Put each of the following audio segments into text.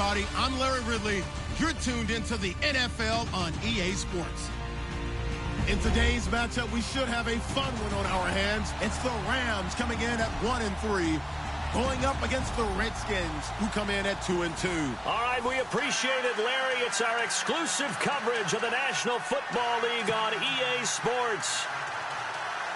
everybody. I'm Larry Ridley. You're tuned into the NFL on EA Sports. In today's matchup, we should have a fun one on our hands. It's the Rams coming in at 1-3, going up against the Redskins, who come in at 2-2. All right, we appreciate it, Larry. It's our exclusive coverage of the National Football League on EA Sports.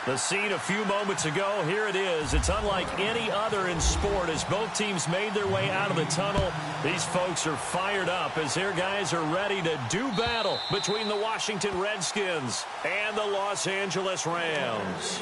The scene a few moments ago, here it is. It's unlike any other in sport as both teams made their way out of the tunnel. These folks are fired up as their guys are ready to do battle between the Washington Redskins and the Los Angeles Rams.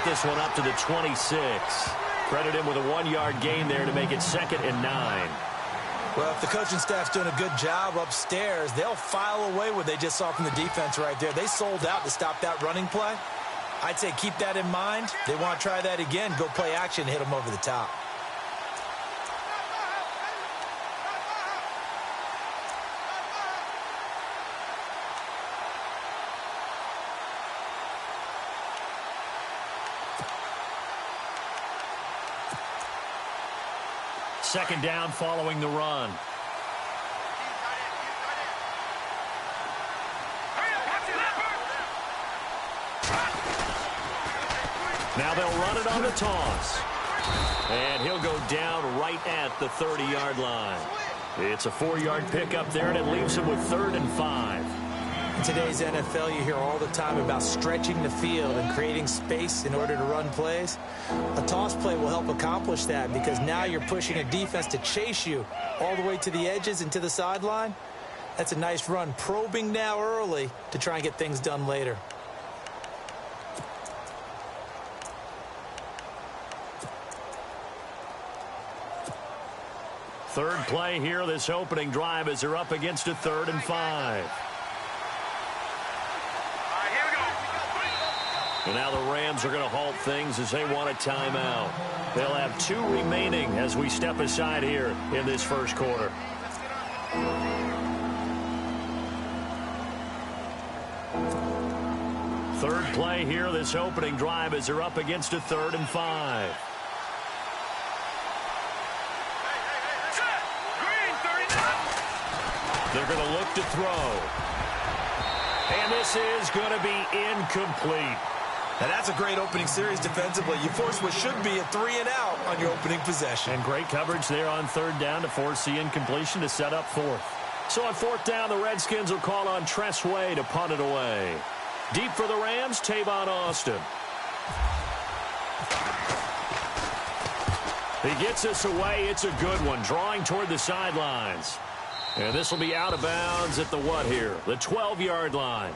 This one up to the 26. Credit him with a 1-yard gain there to make it 2nd and 9. Well, if the coaching staff's doing a good job upstairs, they'll file away what they just saw from the defense right there. They sold out to stop that running play. I'd say keep that in mind. They want to try that again. Go play action, hit them over the top. Second down following the run. Now they'll run it on the toss. And he'll go down right at the 30-yard line. It's a 4-yard pickup there, and it leaves him with 3rd and 5. In today's NFL, you hear all the time about stretching the field and creating space in order to run plays. A toss play will help accomplish that because now you're pushing a defense to chase you all the way to the edges and to the sideline. That's a nice run, probing now early to try and get things done later. Third play here, this opening drive, as they're up against a 3rd and 5. And now the Rams are going to halt things as they want a timeout. They'll have 2 remaining as we step aside here in this first quarter. Third play here, this opening drive, as they're up against a 3rd and 5. They're going to look to throw. And this is going to be incomplete. And that's a great opening series defensively. You force what should be a 3-and-out on your opening possession. And great coverage there on 3rd down to force the incompletion to set up 4th. So on 4th down, the Redskins will call on Tress Way to punt it away. Deep for the Rams, Tavon Austin. He gets this away. It's a good one, drawing toward the sidelines. And this will be out of bounds at the what here? The 12-yard line.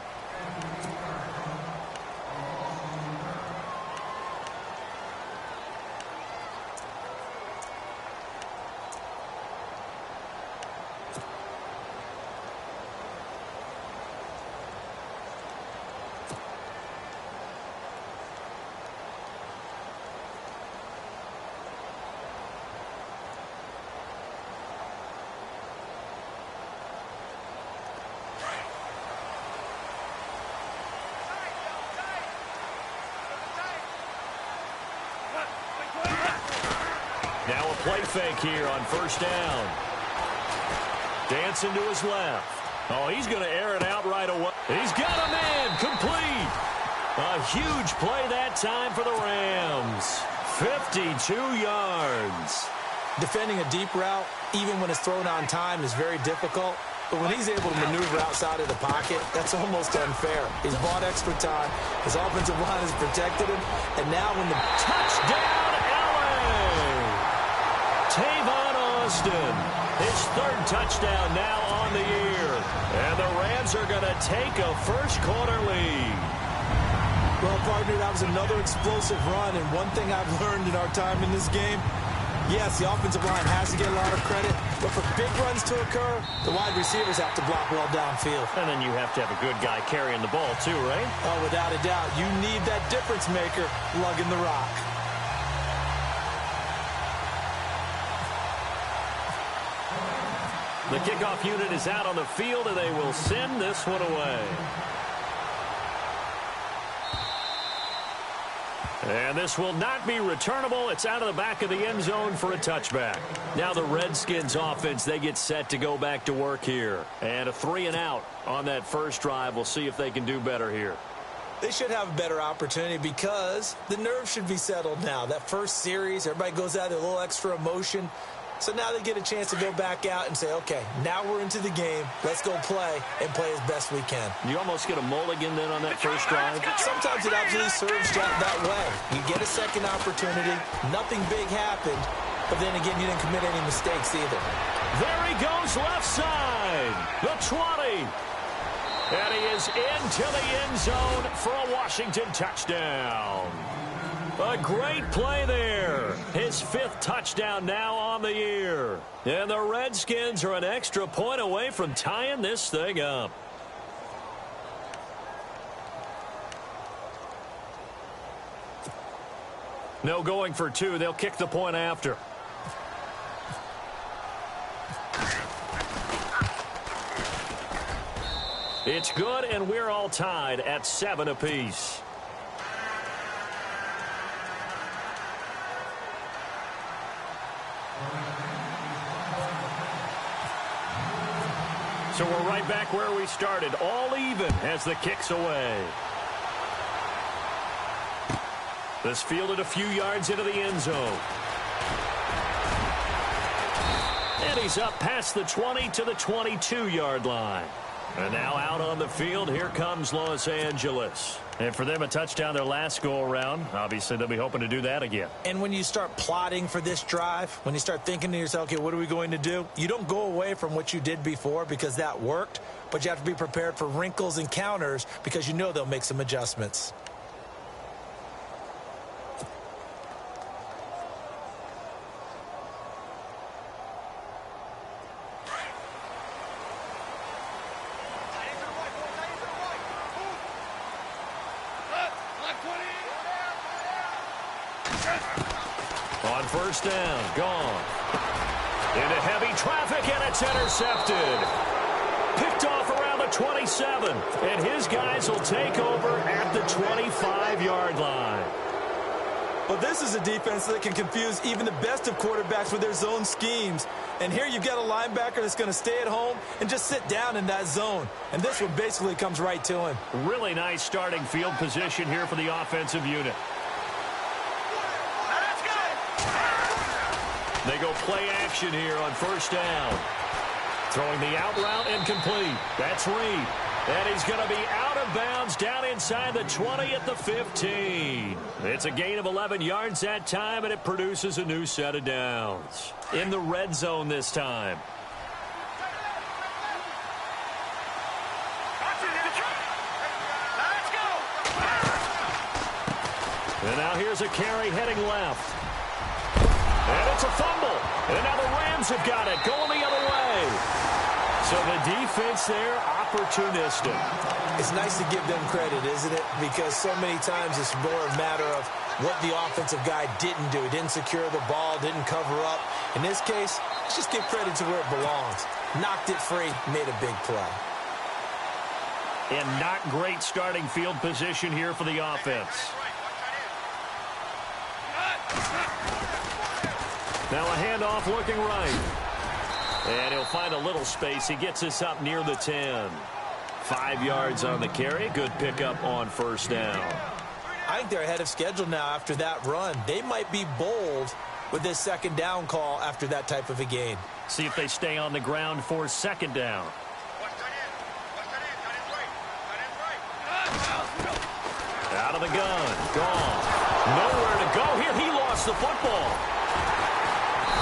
Now a play fake here on 1st down. Dancing to his left. Oh, he's going to air it out right away. He's got a man complete. A huge play that time for the Rams. 52 yards. Defending a deep route, even when it's thrown on time, is very difficult. But when he's able to maneuver outside of the pocket, that's almost unfair. He's bought extra time. His offensive line has protected him. And now when the touchdown, Tavon Austin, his 3rd touchdown now on the year. And the Rams are going to take a first quarter lead. Well, partner, that was another explosive run, and one thing I've learned in our time in this game, yes, the offensive line has to get a lot of credit, but for big runs to occur, the wide receivers have to block well downfield. And then you have to have a good guy carrying the ball too, right? Oh, without a doubt. You need that difference maker lugging the rock. The kickoff unit is out on the field, and they will send this one away. And this will not be returnable. It's out of the back of the end zone for a touchback. Now the Redskins offense, they get set to go back to work here. And a 3-and-out on that first drive. We'll see if they can do better here. They should have a better opportunity because the nerves should be settled now. That first series, everybody goes out there, a little extra emotion. So now they get a chance to go back out and say, okay, now we're into the game. Let's go play and play as best we can. You almost get a mulligan then on that first drive? Sometimes it absolutely serves that way. You get a second opportunity. Nothing big happened. But then again, you didn't commit any mistakes either. There he goes left side. The 20. And he is into the end zone for a Washington touchdown. A great play there. His 5th touchdown now on the year. And the Redskins are an extra point away from tying this thing up. No going for 2. They'll kick the point after. It's good, and we're all tied at 7 apiece. So we're right back where we started, all even as the kick's away. This fielded a few yards into the end zone. And he's up past the 20 to the 22-yard line. And now out on the field, here comes Los Angeles. And for them, a touchdown their last go-around. Obviously, they'll be hoping to do that again. And when you start plotting for this drive, when you start thinking to yourself, okay, what are we going to do? You don't go away from what you did before because that worked, but you have to be prepared for wrinkles and counters because you know they'll make some adjustments. On first down, gone. Into heavy traffic, and it's intercepted. Picked off around the 27, and his guys will take over at the 25-yard line. Well, this is a defense that can confuse even the best of quarterbacks with their zone schemes. And here you've got a linebacker that's going to stay at home and just sit down in that zone. And this one basically comes right to him. Really nice starting field position here for the offensive unit. They go play action here on first down. Throwing the out route and complete. That's Reed. And he's going to be out of bounds down inside the 20 at the 15. It's a gain of 11 yards that time, and it produces a new set of downs. In the red zone this time. And now here's a carry heading left. And it's a fumble. And now the Rams have got it, going the other way. So the defense there, opportunistic. It's nice to give them credit, isn't it? Because so many times it's more a matter of what the offensive guy didn't do. Didn't secure the ball, didn't cover up. In this case, let's just give credit to where it belongs. Knocked it free, made a big play. And not great starting field position here for the offense. Now a handoff looking right. And he'll find a little space. He gets us up near the 10. 5 yards on the carry. Good pickup on first down. I think they're ahead of schedule now after that run. They might be bold with this second down call after that type of a gain. See if they stay on the ground for second down. Out of the gun. Gone. Nowhere to go here. He lost the football.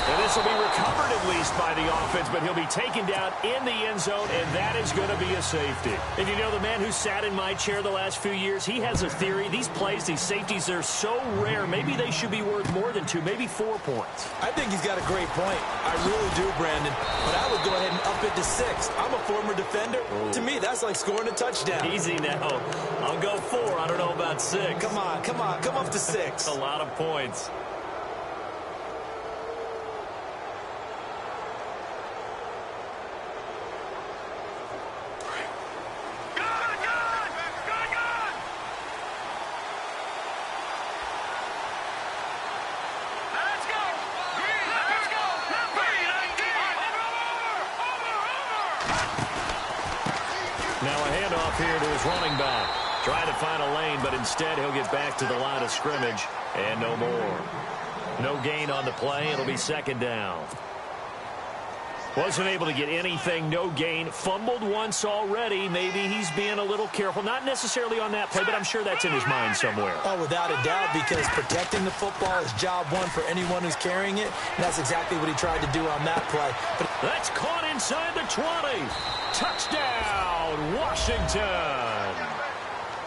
And this will be recovered at least by the offense, but he'll be taken down in the end zone, and that is going to be a safety. And you know, the man who sat in my chair the last few years, he has a theory. These plays, these safeties, they're so rare. Maybe they should be worth more than 2, maybe 4 points. I think he's got a great point. I really do, Brandon. But I would go ahead and up it to 6. I'm a former defender. Ooh. To me, that's like scoring a touchdown. Easy now. I'll go 4. I don't know about 6. Come on. Come up to 6. A lot of points. Now a handoff here to his running back. Trying to find a lane, but instead he'll get back to the line of scrimmage. And no more. No gain on the play. It'll be second down. Wasn't able to get anything. No gain. Fumbled once already. Maybe he's being a little careful. Not necessarily on that play, but I'm sure that's in his mind somewhere. Oh, without a doubt, because protecting the football is job one for anyone who's carrying it. And that's exactly what he tried to do on that play. But that's caught inside the 20. Touchdown, Washington.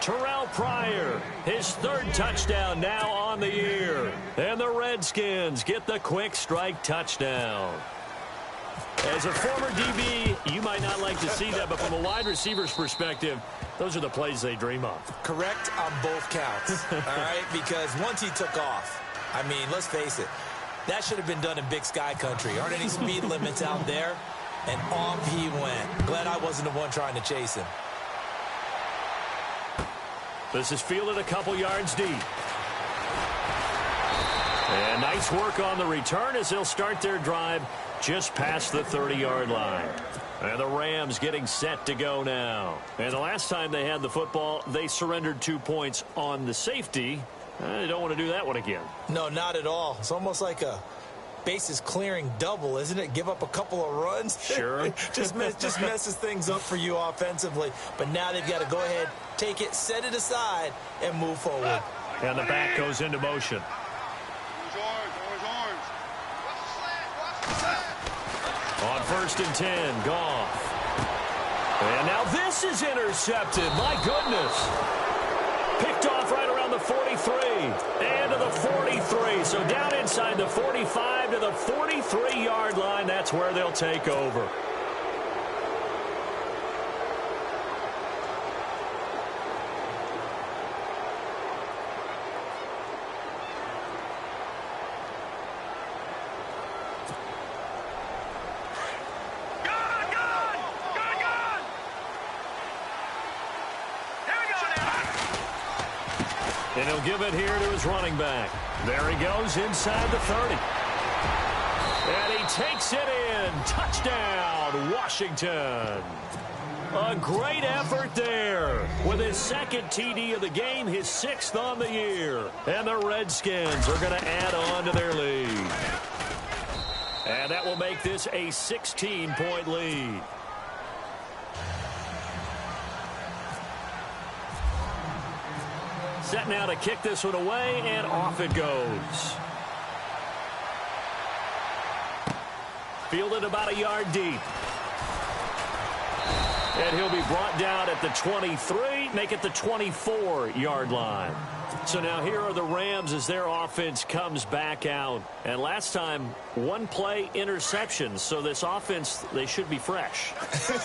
Terrell Pryor, his 3rd touchdown now on the year. And the Redskins get the quick strike touchdown. As a former DB, you might not like to see that, but from a wide receiver's perspective, those are the plays they dream of. Correct on both counts, all right? Because once he took off, I mean, let's face it, that should have been done in Big Sky country. Aren't any speed limits out there? And off he went. Glad I wasn't the one trying to chase him. This is fielded a couple yards deep. And nice work on the return as they'll start their drive just past the 30-yard line. And the Rams getting set to go now. And the last time they had the football, they surrendered 2 points on the safety. They don't want to do that one again. No, not at all. It's almost like a bases clearing double, isn't it? Give up a couple of runs. Sure. just messes things up for you offensively. But now they've got to go ahead, take it, set it aside, and move forward. And the back goes into motion. On 1st and 10, Goff. And now this is intercepted. My goodness. Picked off right around the 43 and to the 43. So down inside the 45 to the 43-yard line. That's where they'll take over. And he'll give it here to his running back. There he goes inside the 30. And he takes it in. Touchdown, Washington. A great effort there. With his 2nd TD of the game, his 6th on the year. And the Redskins are going to add on to their lead. And that will make this a 16-point lead. Set now to kick this one away, and off it goes. Fielded about a yard deep. And he'll be brought down at the 23, make it the 24-yard line. So now here are the Rams as their offense comes back out. And last time, 1 play interceptions. So this offense, they should be fresh.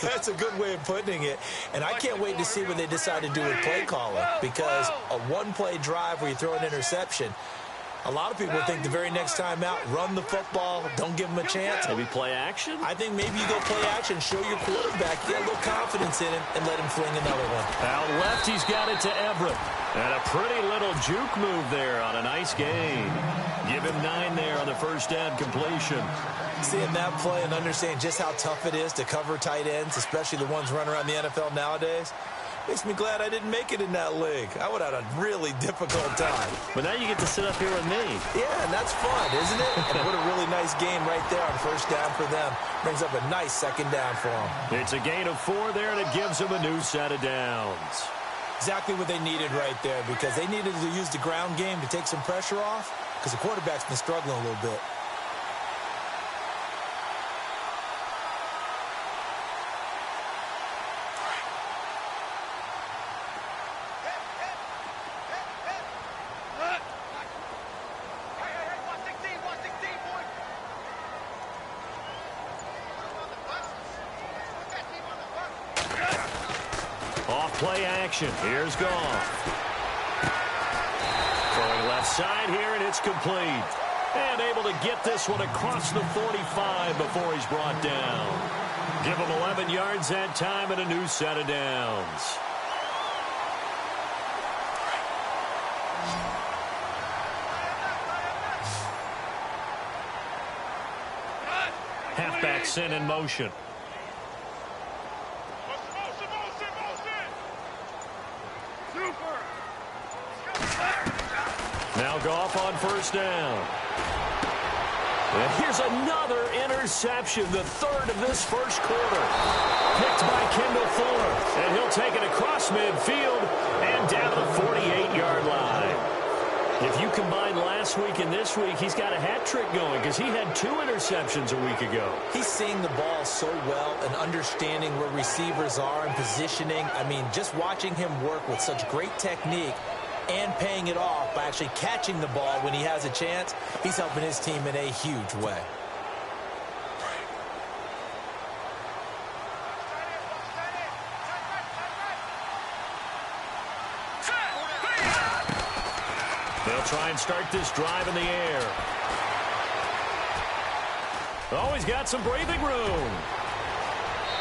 That's a good way of putting it. And I can't wait to see what they decide to do with play calling. Because a 1-play drive where you throw an interception, a lot of people think the very next time out, run the football, don't give them a chance. Maybe play action? I think maybe you go play action, show your quarterback, get a little confidence in him, and let him fling another one. Out left, he's got it to Everett. And a pretty little juke move there on a nice gain. Give him 9 there on the first down completion. Seeing that play and understanding just how tough it is to cover tight ends, especially the ones running around the NFL nowadays, makes me glad I didn't make it in that league. I would have had a really difficult time. But now you get to sit up here with me. Yeah, and that's fun, isn't it? And what a really nice game right there on first down for them. Brings up a nice 2nd down for them. It's a gain of 4 there, and it gives them a new set of downs. Exactly what they needed right there, because they needed to use the ground game to take some pressure off, because the quarterback's been struggling a little bit. Play action. Here's Goff. Throwing left side here, and it's complete. And able to get this one across the 45 before he's brought down. Give him 11 yards that time and a new set of downs. Halfback sent in motion. Now Goff on first down. And here's another interception, the third of this first quarter. Picked by Kendall Fuller. And he'll take it across midfield and down to the 48-yard line. If you combine last week and this week, he's got a hat trick going because he had 2 interceptions a week ago. He's seeing the ball so well and understanding where receivers are and positioning. I mean, just watching him work with such great technique and paying it off by actually catching the ball when he has a chance, he's helping his team in a huge way. They'll try and start this drive in the air. Oh, he's got some breathing room.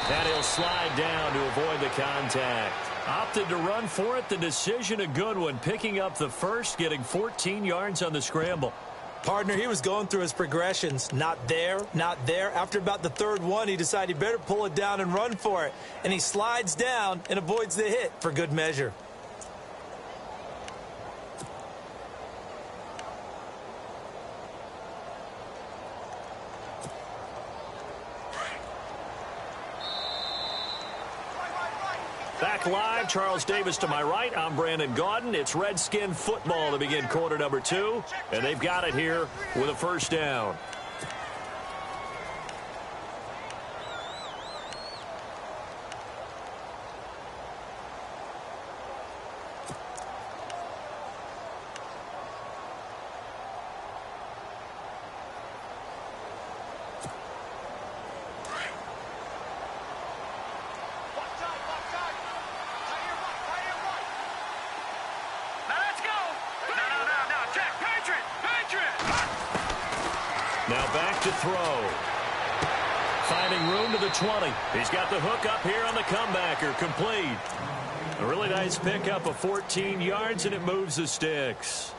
And he'll slide down to avoid the contact. Opted to run for it. The decision a good one. Picking up the first, getting 14 yards on the scramble. Partner, he was going through his progressions. Not there, not there. After about the third one, he decided he better pull it down and run for it. And he slides down and avoids the hit for good measure. Back live, Charles Davis to my right. I'm Brandon Gaudin. It's Redskin football to begin quarter number 2. And they've got it here with a first down. Now back to throw. Finding room to the 20. He's got the hook up here on the comebacker. Complete. A really nice pickup of 14 yards, and it moves the sticks.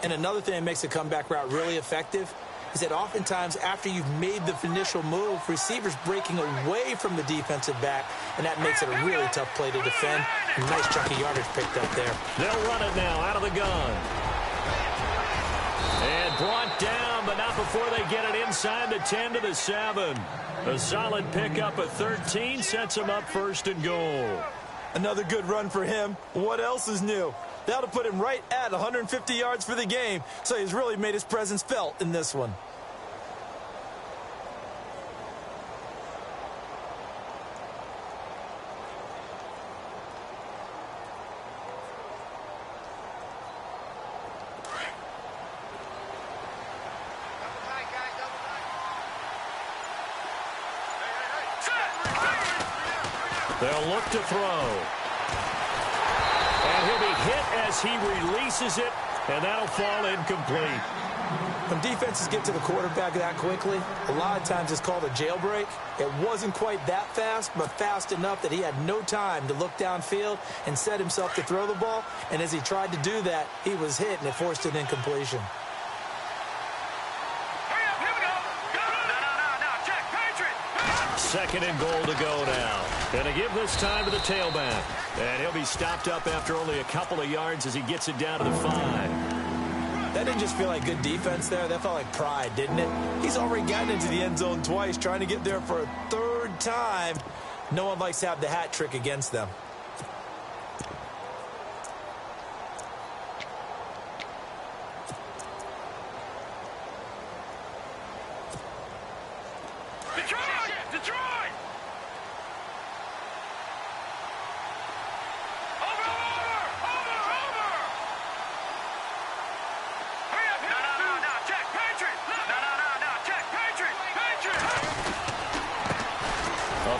And another thing that makes the comeback route really effective is that oftentimes after you've made the initial move, receivers breaking away from the defensive back, and that makes it a really tough play to defend. A nice chunk of yardage picked up there. They'll run it now out of the gun. And brought down, but not before they get it inside the 10 to the 7. A solid pickup of 13 sets him up first and goal. Another good run for him. What else is new? That'll put him right at 150 yards for the game, so he's really made his presence felt in this one. They'll look to throw. And he'll be hit as he releases it, and that'll fall incomplete. When defenses get to the quarterback that quickly, a lot of times it's called a jailbreak. It wasn't quite that fast, but fast enough that he had no time to look downfield and set himself to throw the ball. And as he tried to do that, he was hit, and it forced an incompletion. Second and goal to go now. And to give this time to the tailback. And he'll be stopped up after only a couple of yards as he gets it down to the 5. That didn't just feel like good defense there. That felt like pride, didn't it? He's already gotten into the end zone twice, trying to get there for a third time. No one likes to have the hat trick against them.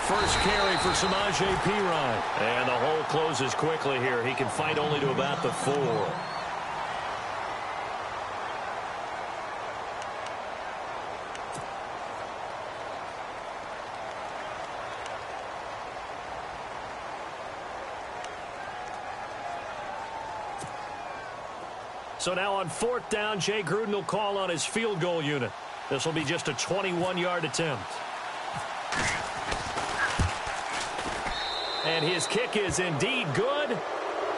first carry for Samaje Perine. And the hole closes quickly here. He can fight only to about the 4. So now on 4th down, Jay Gruden will call on his field goal unit. This will be just a 21-yard attempt. And his kick is indeed good.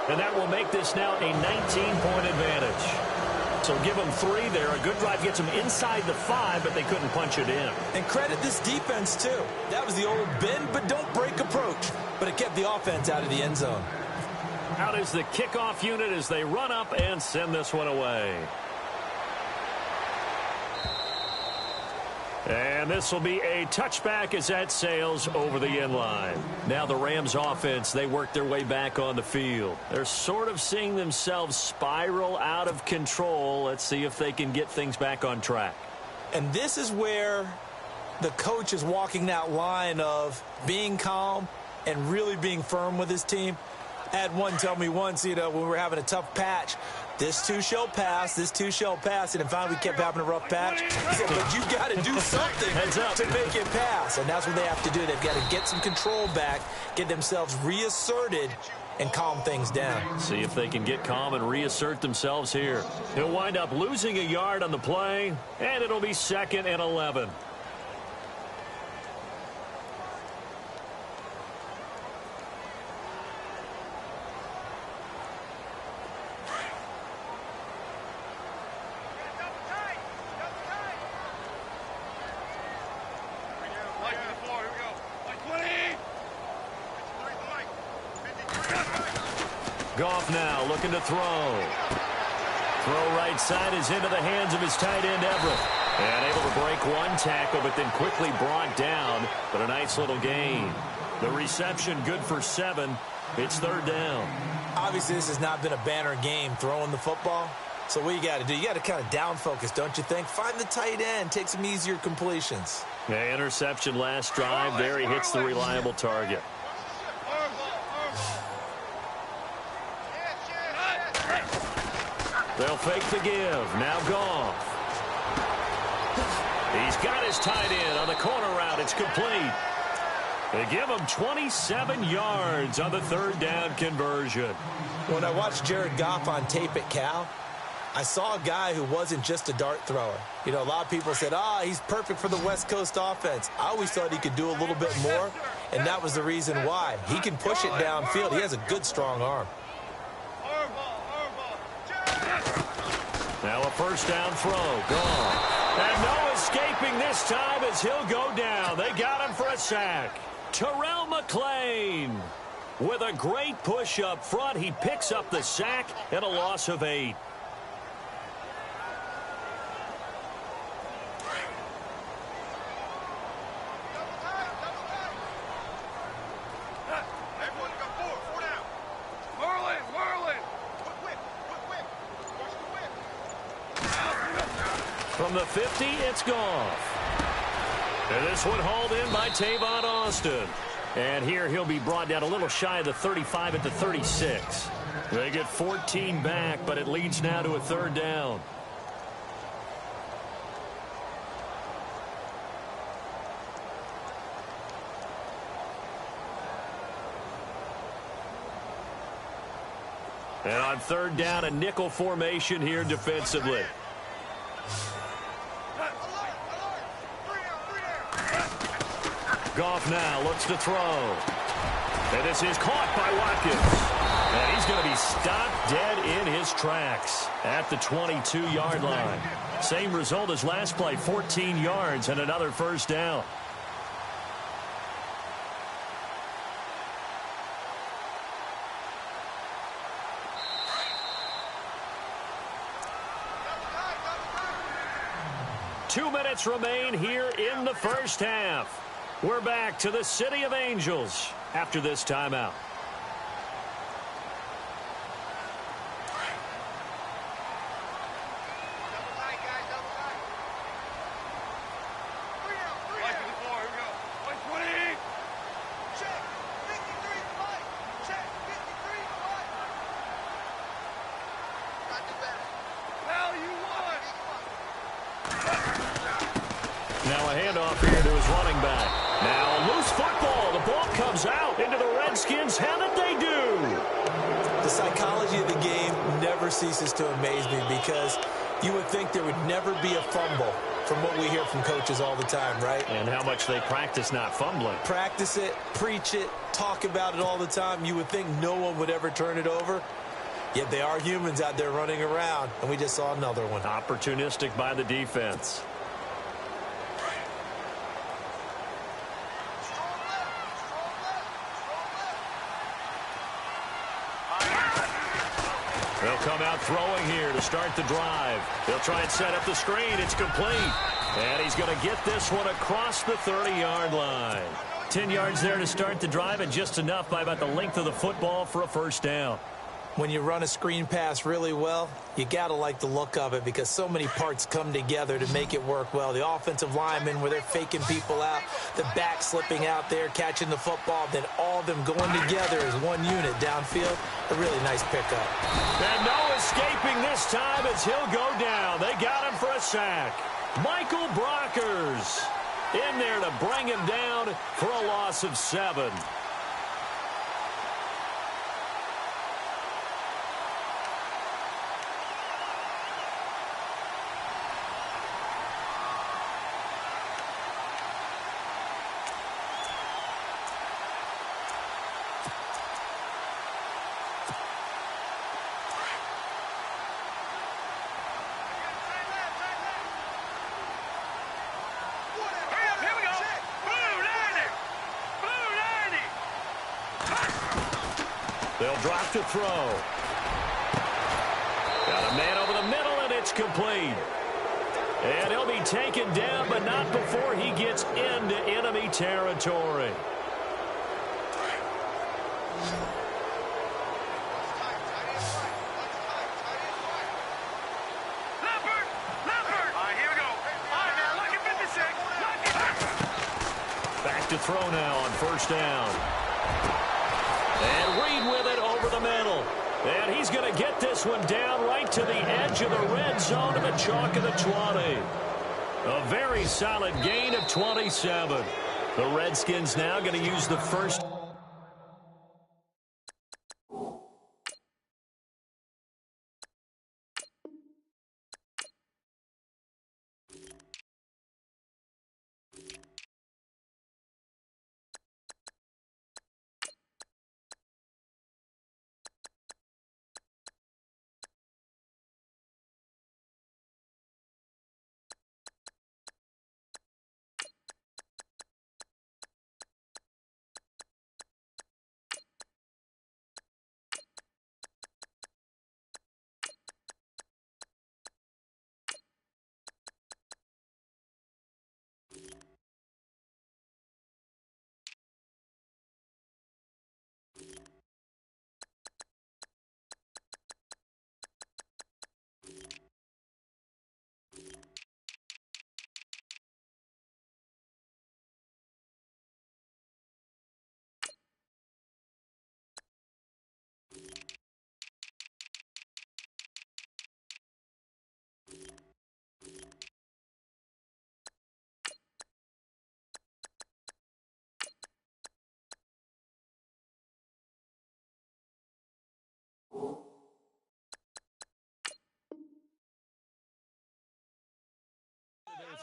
And that will make this now a 19-point advantage. So give them 3 there. A good drive gets them inside the 5, but they couldn't punch it in. And credit this defense, too. That was the old bend but don't break approach. But it kept the offense out of the end zone. Out is the kickoff unit as they run up and send this one away. And this will be a touchback as that sails over the end line. Now the Rams offense, they work their way back on the field. They're sort of seeing themselves spiral out of control. Let's see if they can get things back on track. And this is where the coach is walking that line of being calm and really being firm with his team. I had one tell me once, when we were having a tough patch, this too shall pass, this too shall pass, and finally we kept having a rough patch. He said, but you got to do something to make it pass, and that's what they have to do. They've got to get some control back, get themselves reasserted, and calm things down. See if they can get calm and reassert themselves here. He'll wind up losing a yard on the play, and it'll be 2nd and 11. Goff now looking to throw. Throw right side is into the hands of his tight end, Everett. And able to break one tackle, but then quickly brought down. But a nice little gain. The reception good for 7. It's 3rd down. Obviously, this has not been a banner game throwing the football. So what you got to do, you got to kind of down focus, don't you think? Find the tight end, take some easier completions. Yeah, interception last drive. There he hits the reliable target. They'll fake the give. Now Goff. He's got his tight end on the corner route. It's complete. They give him 27 yards on the 3rd down conversion. When I watched Jared Goff on tape at Cal, I saw a guy who wasn't just a dart thrower. A lot of people said, he's perfect for the West Coast offense. I always thought he could do a little bit more, and that was the reason why. He can push it downfield. He has a good, strong arm. Now a 1st down throw. Gone. And no escaping this time as he'll go down. They got him for a sack. Terrell McClain with a great push up front. He picks up the sack and a loss of 8. From the 50, it's Goff. And this one hauled in by Tavon Austin. And here he'll be brought down a little shy of the 35 at the 36. They get 14 back, but it leads now to a 3rd down. And on 3rd down, a nickel formation here defensively. Goff now looks to throw. And this is caught by Watkins. And he's going to be stopped dead in his tracks at the 22-yard line. Same result as last play, 14 yards and another 1st down. Two minutes remain here in the 1st half. We're back to the City of Angels after this timeout. Now a handoff here to his running back. Now a loose football. The ball comes out into the Redskins. How did they do? The psychology of the game never ceases to amaze me because you would think there would never be a fumble from what we hear from coaches all the time, right? And how much they practice not fumbling. Practice it, preach it, talk about it all the time. You would think no one would ever turn it over. Yet they are humans out there running around, and we just saw another one. Opportunistic by the defense. They'll come out throwing here to start the drive. They'll try and set up the screen. It's complete. And he's going to get this one across the 30-yard line. 10 yards there to start the drive, and just enough by about the length of the football for a first down. When you run a screen pass really well, you got to like the look of it because so many parts come together to make it work well. The offensive linemen, where they're faking people out, the back slipping out there, catching the football, then all of them going together as one unit downfield. A really nice pickup. And no escaping this time as he'll go down. They got him for a sack. Michael Brockers in there to bring him down for a loss of 7. They'll drop to throw. Got a man over the middle, and it's complete. And he'll be taken down, but not before he gets into enemy territory. Back to throw now on first down. And Reed with it over the middle. And he's going to get this one down right to the edge of the red zone to the chalk of the 20. A very solid gain of 27. The Redskins now going to use the first.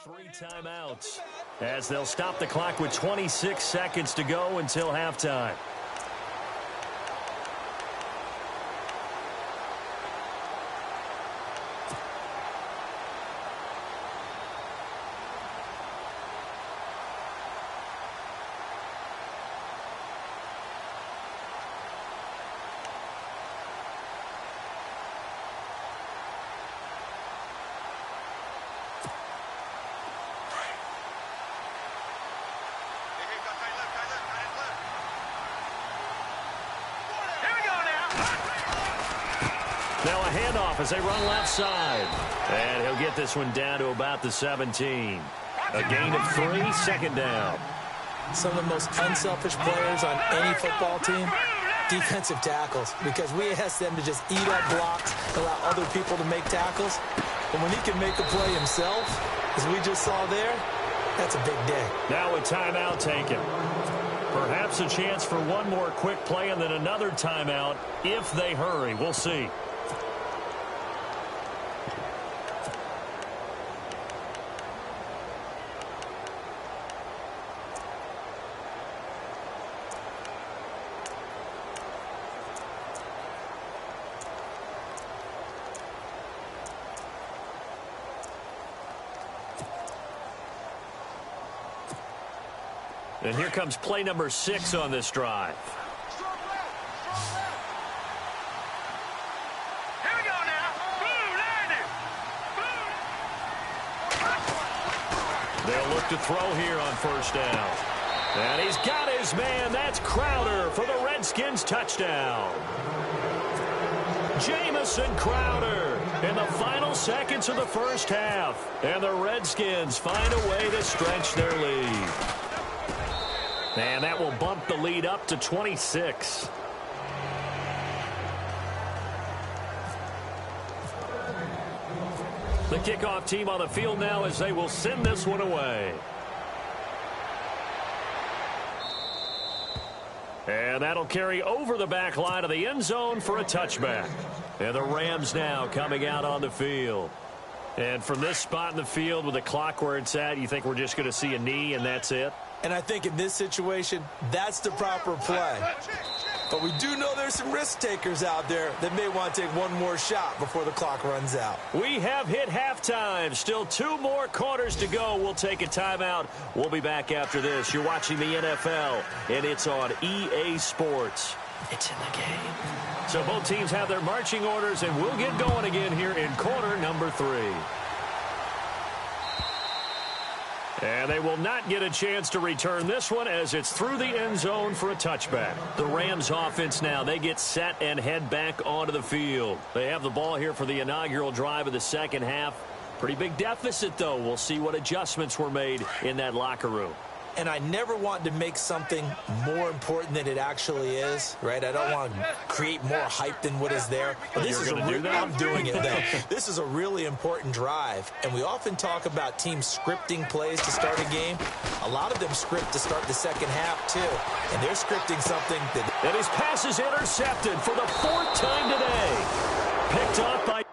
Three timeouts as they'll stop the clock with 26 seconds to go until halftime. Now a handoff as they run left side. And he'll get this one down to about the 17. A gain of 3, second down. Some of the most unselfish players on any football team, defensive tackles, because we ask them to just eat up blocks, allow other people to make tackles. But when he can make the play himself, as we just saw there, That's a big day. Now a timeout taken. Perhaps a chance for one more quick play and then another timeout if they hurry. We'll see. And here comes play number 6 on this drive. Here we go now. Boom, there it is. Boom. They'll look to throw here on first down. And he's got his man. That's Crowder for the Redskins touchdown. Jamison Crowder in the final seconds of the first half. And the Redskins find a way to stretch their lead. And that will bump the lead up to 26. The kickoff team on the field now as they will send this one away. And that'll carry over the back line of the end zone for a touchback. And the Rams now coming out on the field. And from this spot in the field with the clock where it's at, you think we're just going to see a knee and that's it? And I think in this situation, that's the proper play. But we do know there's some risk takers out there that may want to take one more shot before the clock runs out. We have hit halftime. Still 2 more quarters to go. We'll take a timeout. We'll be back after this. You're watching the NFL, and it's on EA Sports. It's in the game. So both teams have their marching orders, and we'll get going again here in quarter number 3. And they will not get a chance to return this one as it's through the end zone for a touchback. The Rams offense now, they get set and head back onto the field. They have the ball here for the inaugural drive of the second half. Pretty big deficit, though. We'll see what adjustments were made in that locker room. And I never want to make something more important than it actually is, right? I don't want to create more hype than what is there. But this is I'm doing it, though. This is a really important drive. And we often talk about teams scripting plays to start a game. A lot of them script to start the second half, too. And they're scripting something that... And his pass is intercepted for the 4th time today. Picked off by...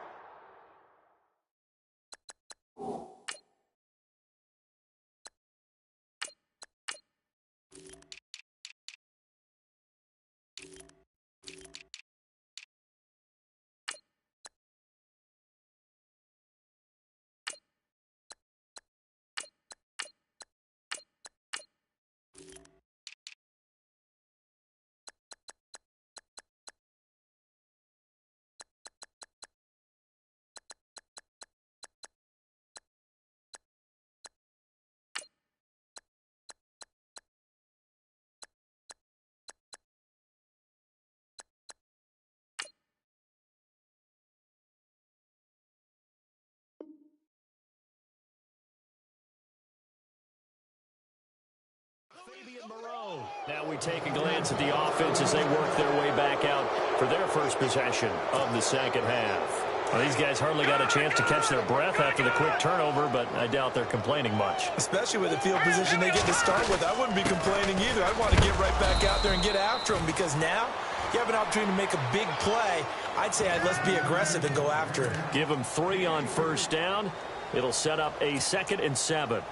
Now we take a glance at the offense as they work their way back out for their first possession of the second half. Well, these guys hardly got a chance to catch their breath after the quick turnover, but I doubt they're complaining much. Especially with the field position they get to start with. I wouldn't be complaining either. I'd want to get right back out there and get after them because now you have an opportunity to make a big play. I'd say let's be aggressive and go after him. Give them 3 on first down. It'll set up a 2nd and 7.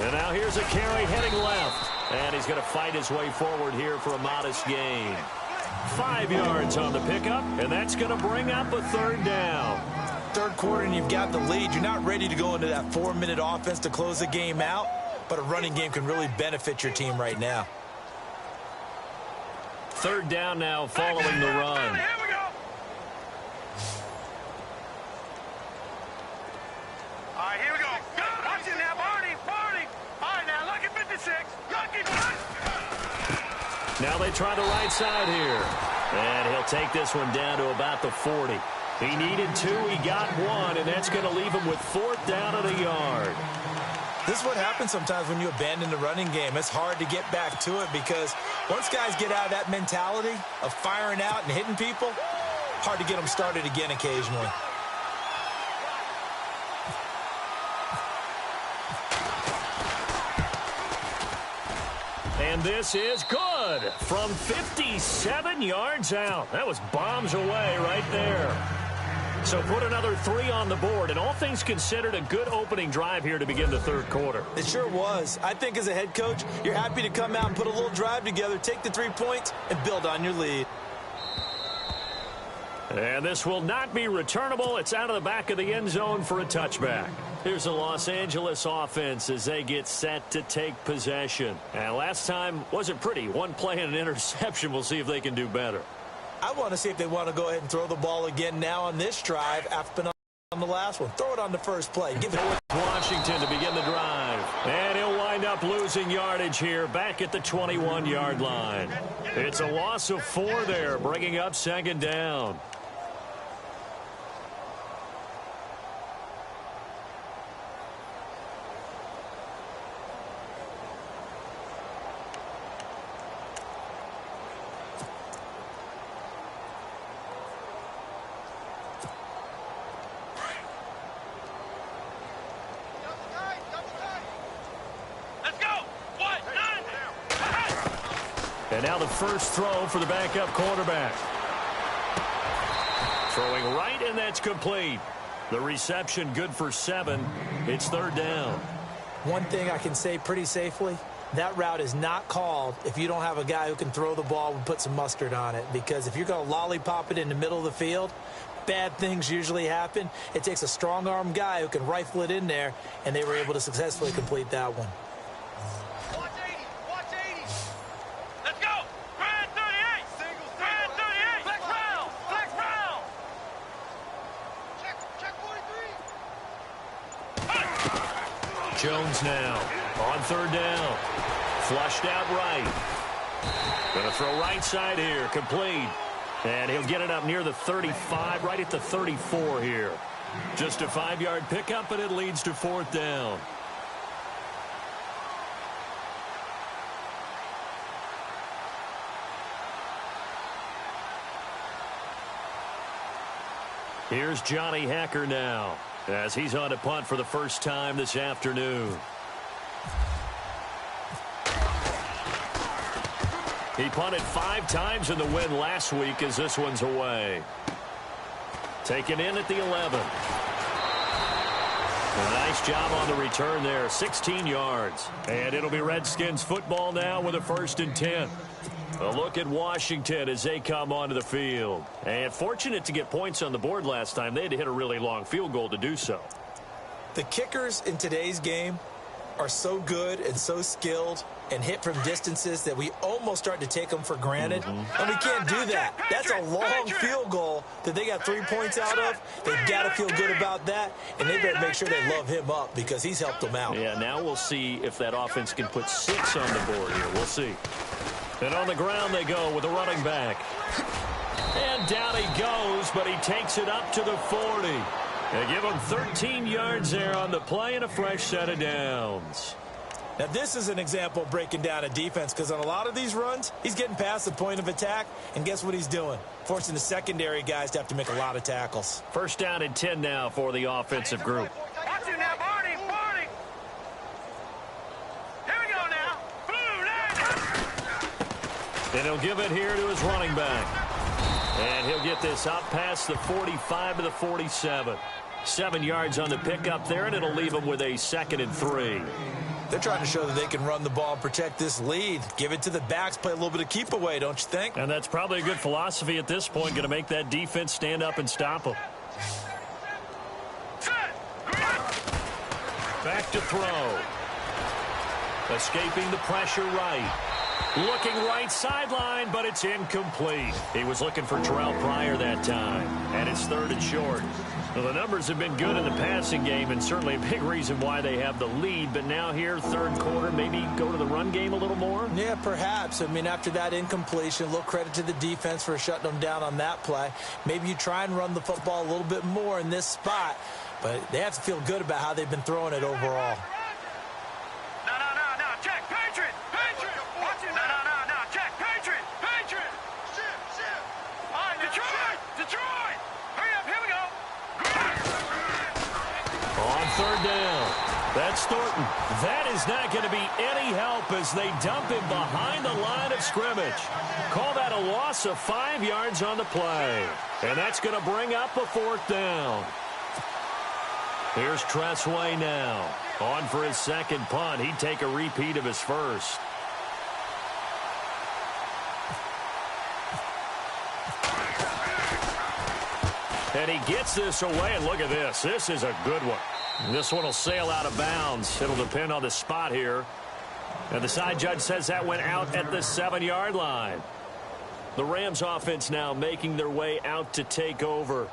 And now here's a carry heading left. And he's going to fight his way forward here for a modest gain. 5 yards on the pickup, and that's going to bring up a 3rd down. Third quarter and you've got the lead. You're not ready to go into that 4-minute offense to close the game out, but a running game can really benefit your team right now. 3rd down now following the run. Here we go. All right, here we go. Watch it now, Barney. All right, now, lucky 56. Lucky 56. Now they try the right side here. And he'll take this one down to about the 40. He needed 2, he got 1, and that's going to leave him with 4th down at a yard. This is what happens sometimes when you abandon the running game. It's hard to get back to it because once guys get out of that mentality of firing out and hitting people, hard to get them started again occasionally. And this is good from 57 yards out. That was bombs away right there. So put another 3 on the board, and all things considered, a good opening drive here to begin the third quarter. It sure was. I think as a head coach, you're happy to come out and put a little drive together, take the 3 points, and build on your lead. And this will not be returnable. It's out of the back of the end zone for a touchback. Here's the Los Angeles offense as they get set to take possession. And last time wasn't pretty. 1 play and an interception. We'll see if they can do better. I want to see if they want to go ahead and throw the ball again now on this drive after on the last one. Throw it on the first play. Give it to Washington to begin the drive. And he'll wind up losing yardage here back at the 21-yard line. It's a loss of 4 there, bringing up 2nd down. And now the first throw for the backup quarterback. Throwing right, and that's complete. The reception good for 7. It's 3rd down. One thing I can say pretty safely, that route is not called if you don't have a guy who can throw the ball and put some mustard on it. Because if you're going to lollipop it in the middle of the field, bad things usually happen. It takes a strong-arm guy who can rifle it in there, and they were able to successfully complete that one. Jones now on 3rd down. Flushed out right. Going to throw right side here. Complete. And he'll get it up near the 35, right at the 34 here. Just a 5-yard pickup, and it leads to 4th down. Here's Johnny Hacker now, as he's on to punt for the first time this afternoon. He punted 5 times in the win last week as this one's away. Taken in at the 11. A nice job on the return there, 16 yards. And it'll be Redskins football now with a 1st and 10. A look at Washington as they come onto the field. And fortunate to get points on the board last time. They had to hit a really long field goal to do so. The kickers in today's game are so good and so skilled and hit from distances that we almost start to take them for granted. And we can't do that. That's a long field goal that they got 3 points out of. They've got to feel good about that, and they better make sure they love him up because he's helped them out. Yeah, now we'll see if that offense can put 6 on the board here. We'll see. And on the ground they go with a running back. And down he goes, but he takes it up to the 40. They give him 13 yards there on the play and a fresh set of downs. Now, this is an example of breaking down a defense because on a lot of these runs, he's getting past the point of attack, and guess what he's doing? Forcing the secondary guys to have to make a lot of tackles. 1st down and 10 now for the offensive group. Watch it now, Barney, Barney. Here we go now. And he'll give it here to his running back. And he'll get this up past the 45 to the 47. 7 yards on the pickup there, and it'll leave him with a 2nd and 3. They're trying to show that they can run the ball and protect this lead. Give it to the backs, play a little bit of keep away, don't you think? And that's probably a good philosophy at this point, going to make that defense stand up and stop them. Back to throw. Escaping the pressure right. Looking right sideline, but it's incomplete. He was looking for Terrell Pryor that time, and it's 3rd and short. Well, the numbers have been good in the passing game and certainly a big reason why they have the lead. But now here, third quarter, maybe go to the run game a little more? Yeah, perhaps. I mean, after that incompletion, a little credit to the defense for shutting them down on that play. Maybe you try and run the football a little bit more in this spot. But they have to feel good about how they've been throwing it overall. No, check, Patriot! Watch it, no, check, Patriot! Shift! All right, Detroit! Hurry up, here we go! On third down, that's Thornton. That is not going to be any help as they dump him behind the line of scrimmage. Call that a loss of 5 yards on the play. And that's going to bring up a fourth down. Here's Tressway now. On for his second punt. He'd take a repeat of his first. And he gets this away, and look at this. This is a good one. This one will sail out of bounds. It'll depend on the spot here. And the side judge says that went out at the 7-yard line. The Rams offense now making their way out to take over.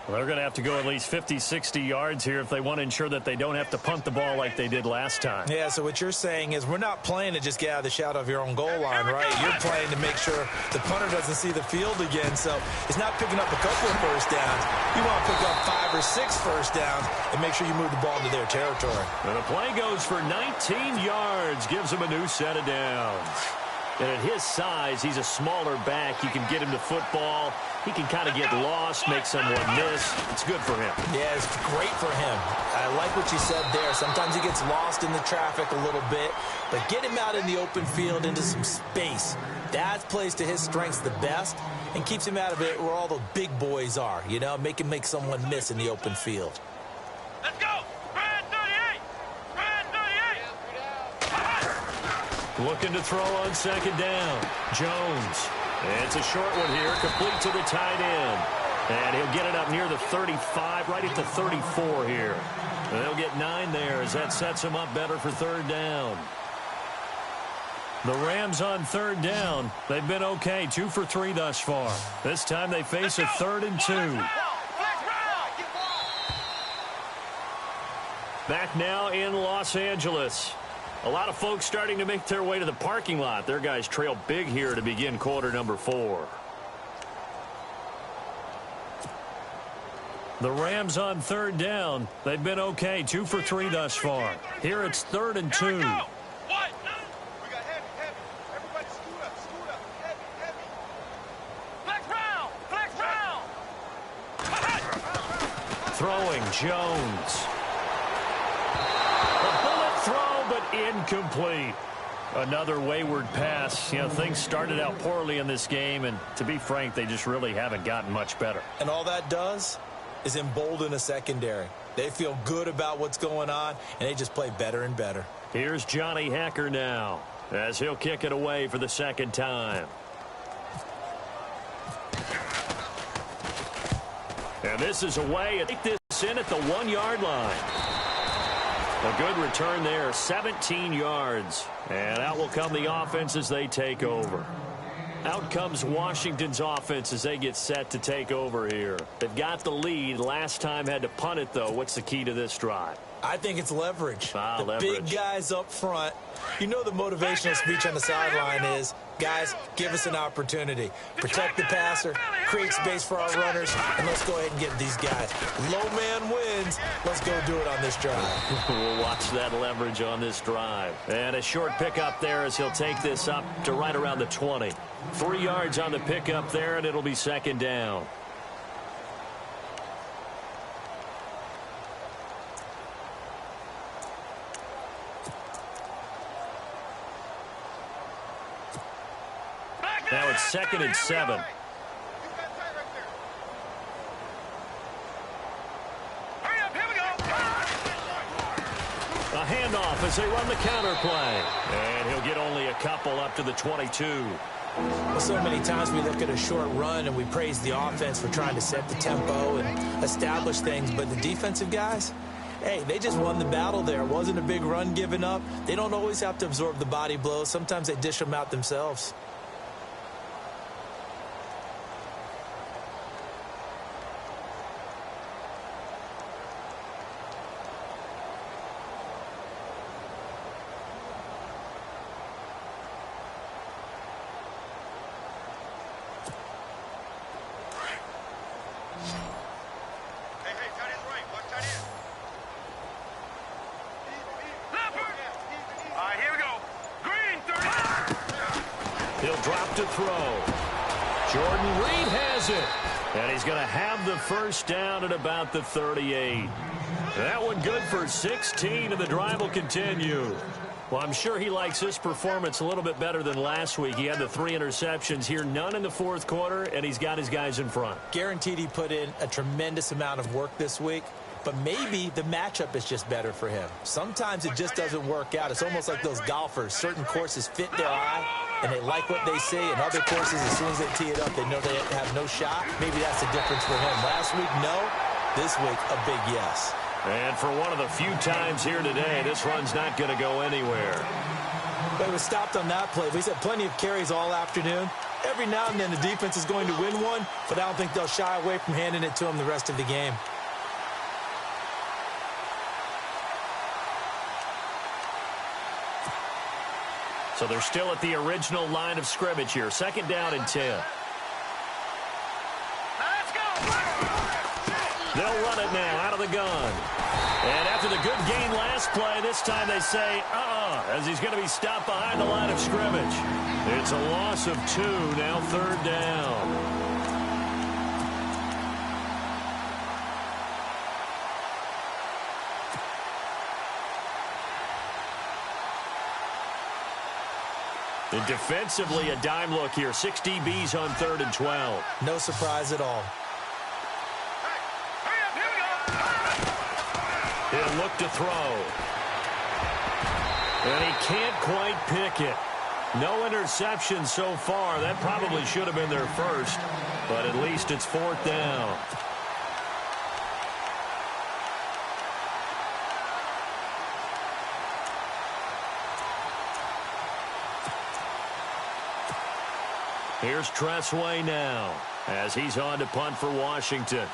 Well, they're going to have to go at least 50, 60 yards here if they want to ensure that they don't have to punt the ball like they did last time. Yeah, so what you're saying is we're not playing to just get out of the shadow of your own goal line, right? You're playing to make sure the punter doesn't see the field again. So it's not picking up a couple of first downs. You want to pick up 5 or 6 first downs and make sure you move the ball into their territory. And the play goes for 19 yards, gives them a new set of downs. And at his size, he's a smaller back. You can get him to football. He can kind of get lost, make someone miss. It's good for him. Yeah, it's great for him. I like what you said there. Sometimes he gets lost in the traffic a little bit, but get him out in the open field into some space. That plays to his strengths the best and keeps him out of it where all the big boys are, you know, make him make someone miss in the open field. Let's go! Brad 38! Looking to throw on second down. Jones. It's a short one here, complete to the tight end. And he'll get it up near the 35, right at the 34 here. And they'll get 9 there as that sets him up better for third down. The Rams on third down. They've been okay, 2 for 3 thus far. This time they face a 3rd and 2. Back now in Los Angeles. A lot of folks starting to make their way to the parking lot. Their guys trail big here to begin quarter number 4. The Rams on third down. They've been okay, 2 for 3 thus far. Here it's 3rd and 2. Throwing Jones. A bullet throw, but incomplete. Another wayward pass. You know, things started out poorly in this game, and to be frank, they just really haven't gotten much better. And all that does is embolden a secondary. They feel good about what's going on, and they just play better and better. Here's Johnny Hacker now, as he'll kick it away for the second time. And this is away. Take this in at the 1-yard line. A good return there, 17 yards. And out will come the offense as they take over. Out comes Washington's offense as they get set to take over here. They've got the lead. Last time had to punt it, though. What's the key to this drive? I think it's leverage. Leverage. Big guys up front. You know the motivational speech on the sideline is, guys, give us an opportunity. Protect the passer, create space for our runners, and let's go ahead and get these guys. Low man wins. Let's go do it on this drive. We'll watch that leverage on this drive. And a short pickup there as he'll take this up to right around the 20. 3 yards on the pickup there, and it'll be second down. Now it's 2nd and 7. A handoff as they run the counter play. And he'll get only a couple up to the 22. Well, so many times we look at a short run and we praise the offense for trying to set the tempo and establish things. But the defensive guys, hey, they just won the battle there. It wasn't a big run given up. They don't always have to absorb the body blows. Sometimes they dish them out themselves. drop to throw. Jordan Reed has it. And he's going to have the first down at about the 38. That one good for 16, and the drive will continue. Well, I'm sure he likes this performance a little bit better than last week. He had the 3 interceptions here, none in the fourth quarter, and he's got his guys in front. Guaranteed he put in a tremendous amount of work this week, but maybe the matchup is just better for him. Sometimes it just doesn't work out. It's almost like those golfers. Certain courses fit their eye, and they like what they see, and other courses, as soon as they tee it up, they know they have no shot. Maybe that's the difference for him. Last week, no. This week, a big yes. And for one of the few times here today, this run's not going to go anywhere. But it was stopped on that play. He's had plenty of carries all afternoon. Every now and then the defense is going to win one, but I don't think they'll shy away from handing it to him the rest of the game. So they're still at the original line of scrimmage here. 2nd down and 10. They'll run it now out of the gun. And after the good gain last play, this time they say, as he's going to be stopped behind the line of scrimmage. It's a loss of 2, now 3rd down. And defensively, a dime look here. 6 DBs on 3rd and 12. No surprise at all. He'll look to throw. And he can't quite pick it. No interception so far. That probably should have been their first, but at least it's 4th down. Here's Tressway now as he's on to punt for Washington.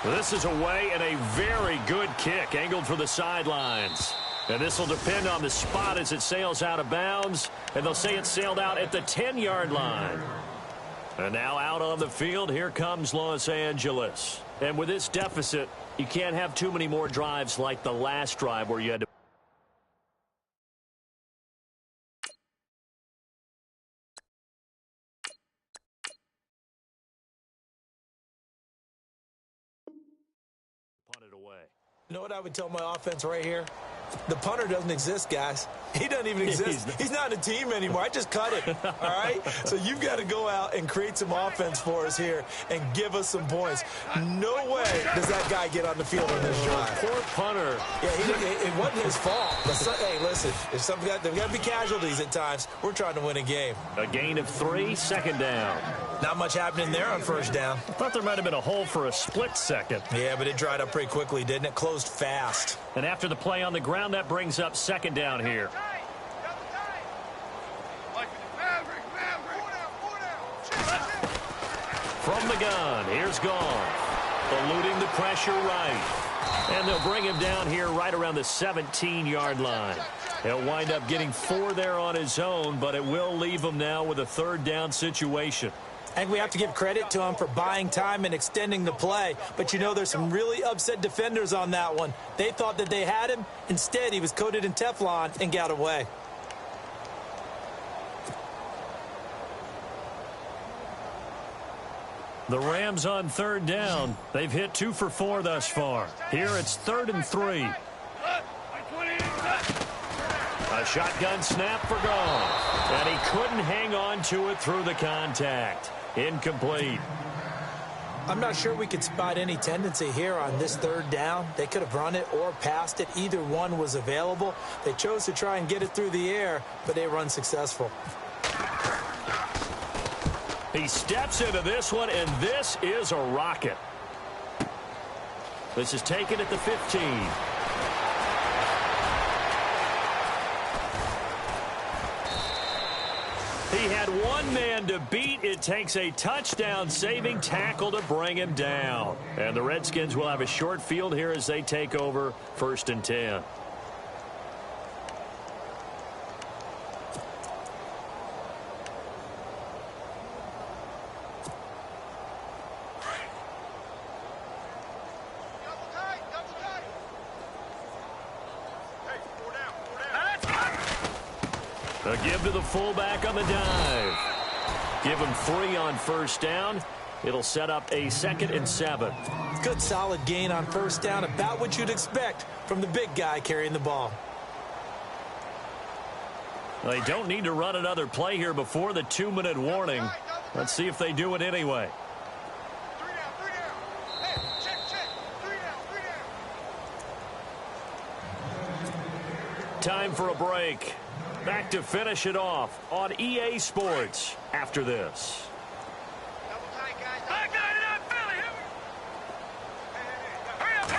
This is away and a very good kick angled for the sidelines. And this will depend on the spot as it sails out of bounds. And they'll say it sailed out at the 10-yard line. And now out on the field, here comes Los Angeles. And with this deficit, you can't have too many more drives like the last drive where you had to. Punt it away. You know what I would tell my offense right here? The punter doesn't exist, guys. He doesn't even exist. He's not a team anymore. I just cut him, all right? So you've got to go out and create some offense for us here and give us some points. No way does that guy get on the field on this drive. Poor punter. Yeah, it wasn't his fault. But hey, listen, if there's got to be casualties at times. We're trying to win a game. A gain of 3, 2nd down. Not much happening there on 1st down. I thought there might have been a hole for a split second. Yeah, but it dried up pretty quickly, didn't it? Closed fast. And after the play on the ground, that brings up 2nd down here. From the gun, here's Goff, eluding the pressure right. And they'll bring him down here right around the 17-yard line. He'll wind up getting 4 there on his own, but it will leave him now with a 3rd down situation. I think we have to give credit to him for buying time and extending the play. But, you know, there's some really upset defenders on that one. They thought that they had him. Instead, he was coated in Teflon and got away. The Rams on 3rd down. They've hit 2 for 4 thus far. Here it's 3rd and 3. A shotgun snap for Goff. And he couldn't hang on to it through the contact. Incomplete. I'm not sure we could spot any tendency here on this 3rd down. They could have run it or passed it. Either one was available. They chose to try and get it through the air, but they were unsuccessful. He steps into this one, and this is a rocket. This is taken at the 15. He had one man to beat. It takes a touchdown-saving tackle to bring him down. And the Redskins will have a short field here as they take over 1st and 10. A give to the fullback on the dive. Give him 3 on first down. It'll set up a 2nd and 7. Good solid gain on first down, about what you'd expect from the big guy carrying the ball. They don't need to run another play here before the 2-minute warning. Let's see if they do it anyway. 3 down, 3 down. Hey, check. 3 down. Time for a break. Back to finish it off on EA Sports after this. Double tight, guys. I got it up, Philly. Hurry up.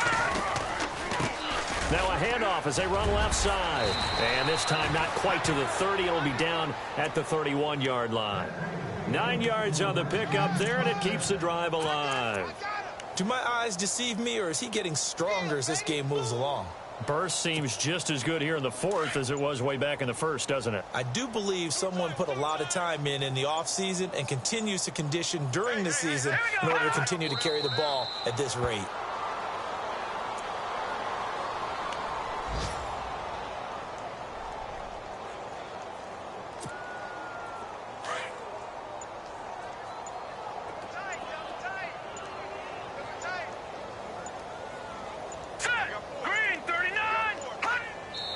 Now a handoff as they run left side. And this time not quite to the 30. It'll be down at the 31-yard line. 9 yards on the pickup there, and it keeps the drive alive. Do my eyes deceive me, or is he getting stronger as this game moves along? Burst seems just as good here in the 4th as it was way back in the 1st, doesn't it? I do believe someone put a lot of time in the offseason and continues to condition during the season in order to continue to carry the ball at this rate.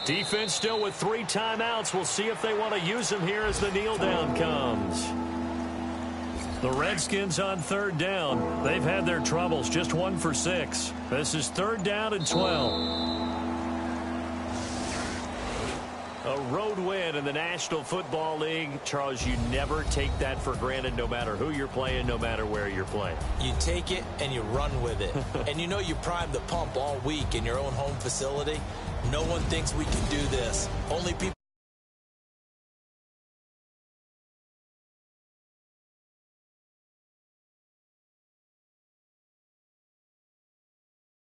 Defense still with 3 timeouts. We'll see if they want to use them here as the kneel down comes. The Redskins on 3rd down. They've had their troubles, just 1 for 6. This is 3rd down and 12. A road win in the National Football League. Charles, you never take that for granted, no matter who you're playing, no matter where you're playing. You take it and you run with it. And you know you primed the pump all week in your own home facility. No one thinks we can do this. Only people